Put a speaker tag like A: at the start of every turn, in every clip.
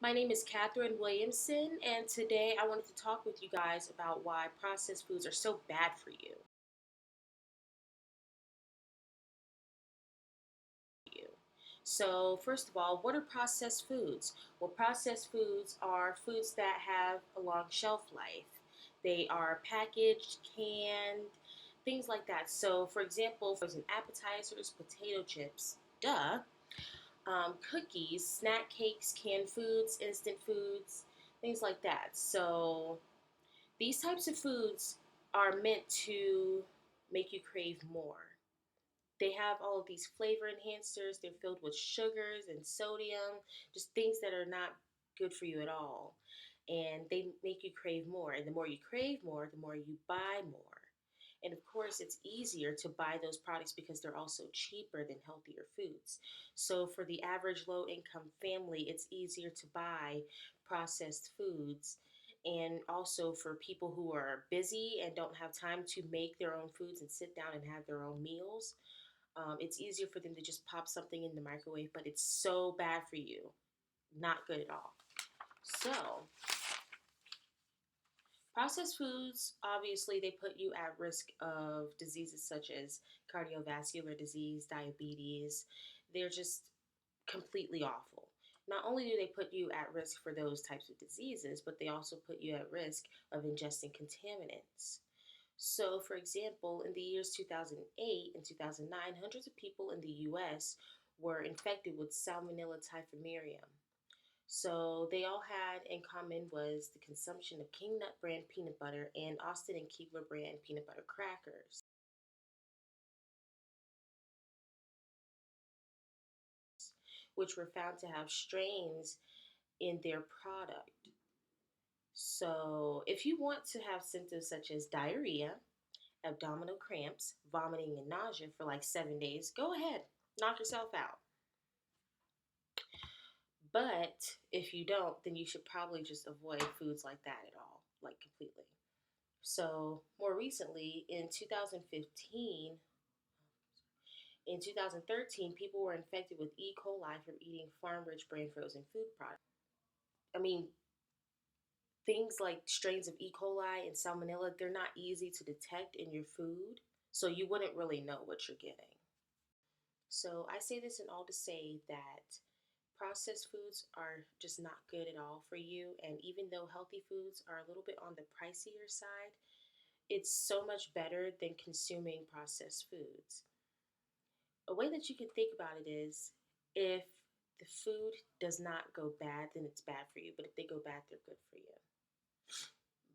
A: My name is Catherine Williamson, and today I wanted to talk with you guys about why processed foods are so bad for you. So, first of all, what are processed foods? Well, processed foods are foods that have a long shelf life. They are packaged, canned, things like that. So, for example, frozen appetizers, potato chips, duh, cookies, snack cakes, canned foods, instant foods, things like that. So, these types of foods are meant to make you crave more. They have all of these flavor enhancers. They're filled with sugars and sodium, just things that are not good for you at all. And they make you crave more. And the more you crave more, the more you buy more. And of course, it's easier to buy those products because they're also cheaper than healthier foods. So, for the average low income family, it's easier to buy processed foods. And also for people who are busy and don't have time to make their own foods and sit down and have their own meals, it's easier for them to just pop something in the microwave, but it's so bad for you. Not good at all. So, processed foods, obviously, they put you at risk of diseases such as cardiovascular disease, diabetes. They're just completely awful. Not only do they put you at risk for those types of diseases, but they also put you at risk of ingesting contaminants. So, for example, in the years 2008 and 2009, hundreds of people in the US were infected with Salmonella typhimurium. So, they all had in common was the consumption of King Nut brand peanut butter and Austin and Keebler brand peanut butter crackers, which were found to have strains in their product. So, if you want to have symptoms such as diarrhea, abdominal cramps, vomiting, and nausea for like 7 days, go ahead, knock yourself out. But if you don't, then you should probably just avoid foods like that at all, like completely. So, more recently, in 2013, people were infected with E. coli from eating Farm Rich brand frozen food products. I mean, things like strains of E. coli and Salmonella, they're not easy to detect in your food, so you wouldn't really know what you're getting. So I say this in all to say that processed foods are just not good at all for you. And even though healthy foods are a little bit on the pricier side, it's so much better than consuming processed foods. A way that you can think about it is if the food does not go bad, then it's bad for you. But if they go bad, they're good for you.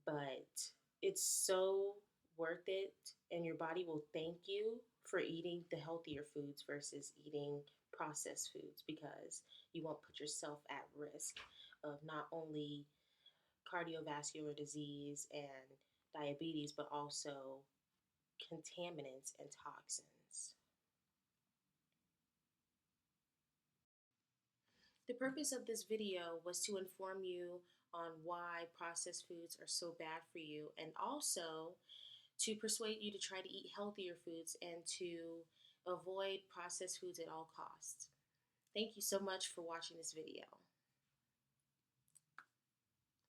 A: But it's so worth it, and your body will thank you for eating the healthier foods versus eating processed foods because you won't put yourself at risk of not only cardiovascular disease and diabetes, but also contaminants and toxins. The purpose of this video was to inform you on why processed foods are so bad for you and also to persuade you to try to eat healthier foods and to avoid processed foods at all costs. Thank you so much for watching this video.